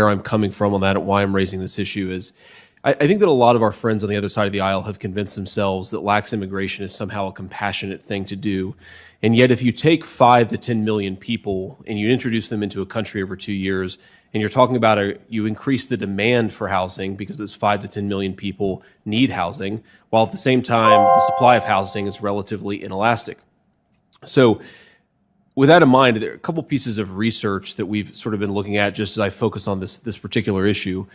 where I'm coming from on that and why I'm raising this issue is I think that a lot of our friends on the other side of the aisle have convinced themselves that lax immigration is somehow a compassionate thing to do. And yet if you take 5 to 10 million people and you introduce them into a country over 2 years, and you're talking about you increase the demand for housing because those 5 to 10 million people need housing, while at the same time the supply of housing is relatively inelastic. So with that in mind, there are a couple pieces of research that we've sort of been looking at just as I focus on this particular issue.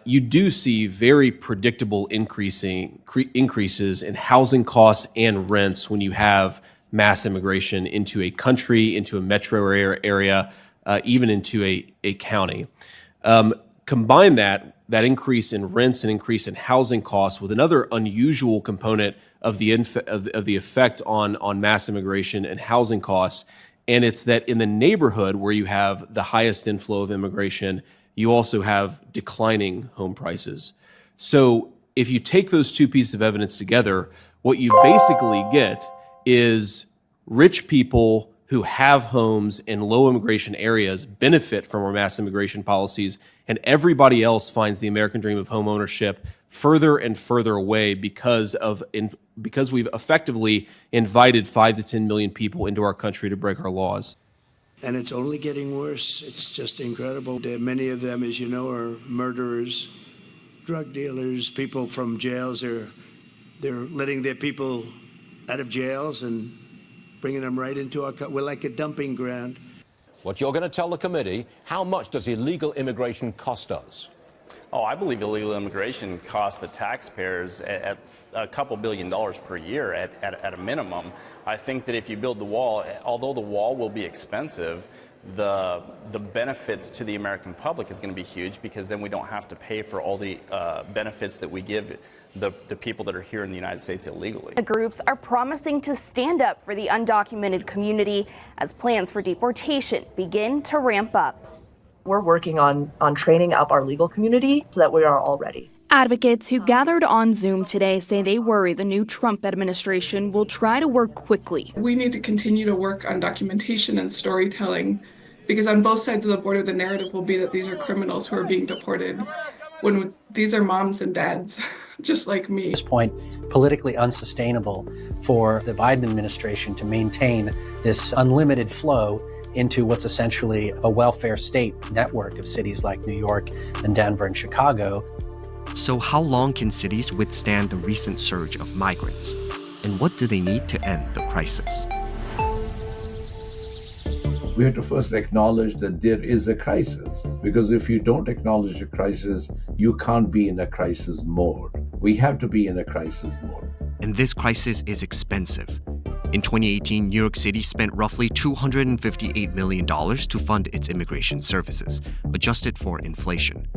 You do see very predictable increases in housing costs and rents when you have mass immigration into a country, into a metro area, even into a county. Combine that increase in rents and increase in housing costs with another unusual component of the effect on mass immigration and housing costs, and it's that in the neighborhood where you have the highest inflow of immigration, you also have declining home prices. So if you take those two pieces of evidence together, what you basically get is rich people who have homes in low immigration areas benefit from our mass immigration policies, and everybody else finds the American dream of home ownership further and further away because we've effectively invited 5 to 10 million people into our country to break our laws. And it's only getting worse. It's just incredible. Many of them, as you know, are murderers, drug dealers, people from jails. They're letting their people out of jails and bringing them right into our country. We're like a dumping ground. What you're going to tell the committee, how much does illegal immigration cost us? Oh, I believe illegal immigration costs the taxpayers at a couple $2 billion per year at a minimum. I think that if you build the wall, although the wall will be expensive, the benefits to the American public is going to be huge, because then we don't have to pay for all the benefits that we give the people that are here in the United States illegally. The groups are promising to stand up for the undocumented community as plans for deportation begin to ramp up. We're working on training up our legal community so that we are all ready. Advocates who gathered on Zoom today say they worry the new Trump administration will try to work quickly. We need to continue to work on documentation and storytelling, because on both sides of the border, the narrative will be that these are criminals who are being deported, when these are moms and dads, just like me. At this point, politically unsustainable for the Biden administration to maintain this unlimited flow into what's essentially a welfare state network of cities like New York and Denver and Chicago. So how long can cities withstand the recent surge of migrants? And what do they need to end the crisis? We have to first acknowledge that there is a crisis, because if you don't acknowledge a crisis, you can't be in a crisis mode. We have to be in a crisis mode. And this crisis is expensive. In 2018, New York City spent roughly $258 million to fund its immigration services, adjusted for inflation.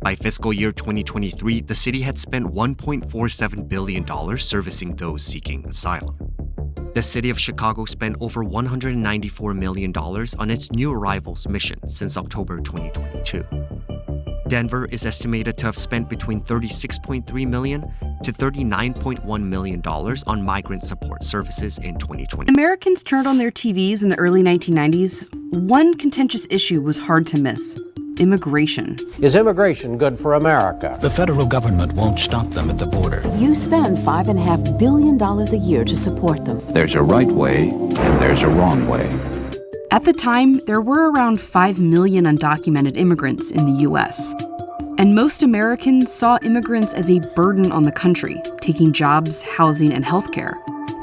By fiscal year 2023, the city had spent $1.47 billion servicing those seeking asylum. The city of Chicago spent over $194 million on its new arrivals mission since October 2022. Denver is estimated to have spent between $36.3 million to $39.1 million on migrant support services in 2020. Americans turned on their TVs in the early 1990s. One contentious issue was hard to miss: immigration. Is immigration good for America? The federal government won't stop them at the border. You spend $5.5 billion a year to support them. There's a right way and there's a wrong way. At the time, there were around 5 million undocumented immigrants in the U.S. And most Americans saw immigrants as a burden on the country, taking jobs, housing, and healthcare,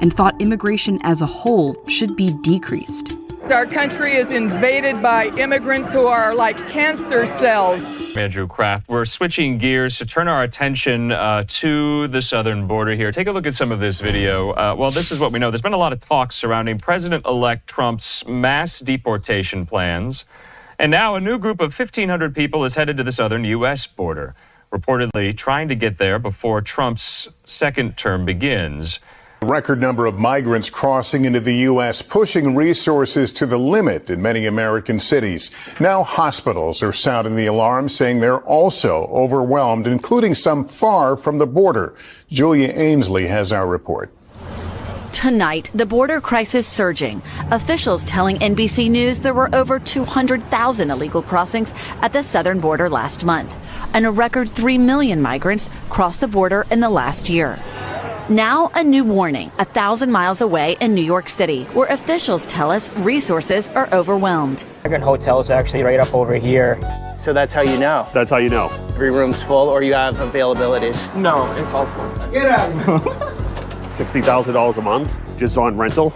and thought immigration as a whole should be decreased. Our country is invaded by immigrants who are like cancer cells. Andrew Kraft, we're switching gears to turn our attention to the southern border here. Take a look at some of this video. Well, this is what we know. There's been a lot of talk surrounding President-elect Trump's mass deportation plans. And now a new group of 1,500 people is headed to the southern U.S. border, reportedly trying to get there before Trump's second term begins. A record number of migrants crossing into the U.S., pushing resources to the limit in many American cities. Now hospitals are sounding the alarm, saying they're also overwhelmed, including some far from the border. Julia Ainsley has our report. Tonight, the border crisis surging. Officials telling NBC News there were over 200,000 illegal crossings at the southern border last month, and a record 3 million migrants crossed the border in the last year. Now, a new warning 1,000 miles away in New York City, where officials tell us resources are overwhelmed. Migrant hotel's actually right up over here. So that's how you know? That's how you know. Every room's full, or you have availabilities? No, it's all full. Get out of here. $60,000 a month just on rental.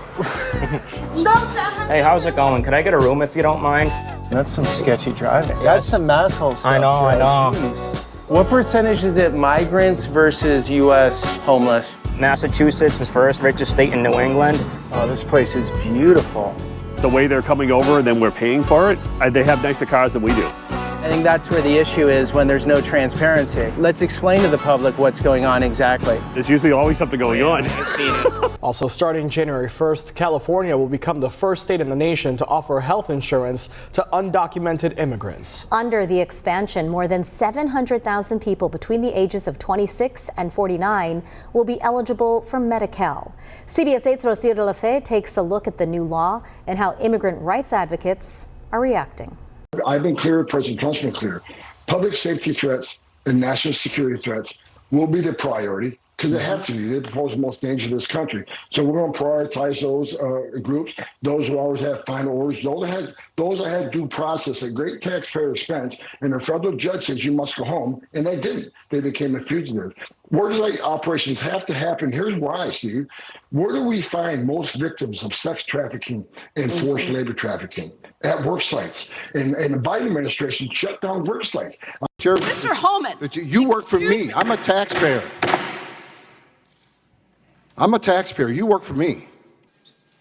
Hey, how's it going? Can I get a room if you don't mind? That's some sketchy driving. That's some asshole stuff. I know, Joe. I know. Jeez. What percentage is it migrants versus U.S. homeless? Massachusetts is first richest state in New England. Oh, this place is beautiful. The way they're coming over and then we're paying for it, they have nicer cars than we do. I think that's where the issue is when there's no transparency. Let's explain to the public what's going on exactly. There's usually always something going on. I've seen it. Also, starting January 1st, California will become the first state in the nation to offer health insurance to undocumented immigrants. Under the expansion, more than 700,000 people between the ages of 26 and 49 will be eligible for Medi-Cal. CBS 8's Rocio de la Fe takes a look at the new law and how immigrant rights advocates are reacting. I've been clear, President Trump's been clear. Public safety threats and national security threats will be the priority because they have to be. They pose the most danger to this country. So we're going to prioritize those groups, those who always have final orders, those that had due process at great taxpayer expense, and the federal judge says you must go home, and they didn't. They became a fugitive. Word-like operations have to happen. Here's why, Steve. Where do we find most victims of sex trafficking and forced labor trafficking? At work sites. And the Biden administration shut down work sites. Mr. Holman. You work for me. I'm a taxpayer. I'm a taxpayer. You work for me.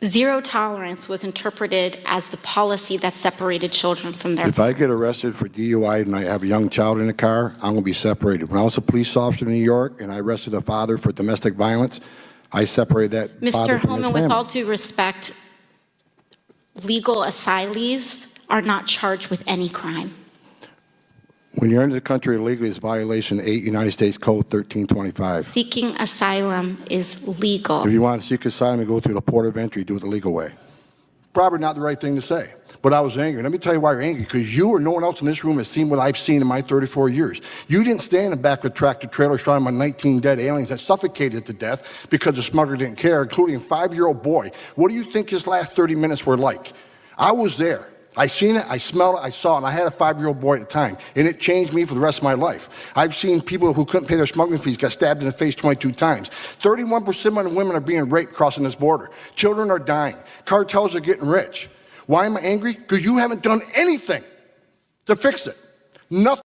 Zero tolerance was interpreted as the policy that separated children from their If I get arrested for DUI and I have a young child in the car, I'm going to be separated. When I was a police officer in New York and I arrested a father for domestic violence, I separated that father Mr. from his Holman, family. with all due respect, legal asylees are not charged with any crime. When you're into the country illegally, it's violation 8 United States Code 1325. Seeking asylum is legal. If you want to seek asylum and go through the port of entry, do it the legal way. Probably not the right thing to say, but I was angry. Let me tell you why you're angry, because you or no one else in this room has seen what I've seen in my 34 years. You didn't stand in the back of a tractor trailer shot my 19 dead aliens that suffocated to death because the smuggler didn't care, including a 5-year-old boy. What do you think his last 30 minutes were like? I was there. I seen it, I smelled it, I saw it, and I had a 5-year-old boy at the time, and it changed me for the rest of my life. I've seen people who couldn't pay their smuggling fees get stabbed in the face 22 times. 31% of the women are being raped crossing this border. Children are dying. Cartels are getting rich. Why am I angry? Because you haven't done anything to fix it. Nothing.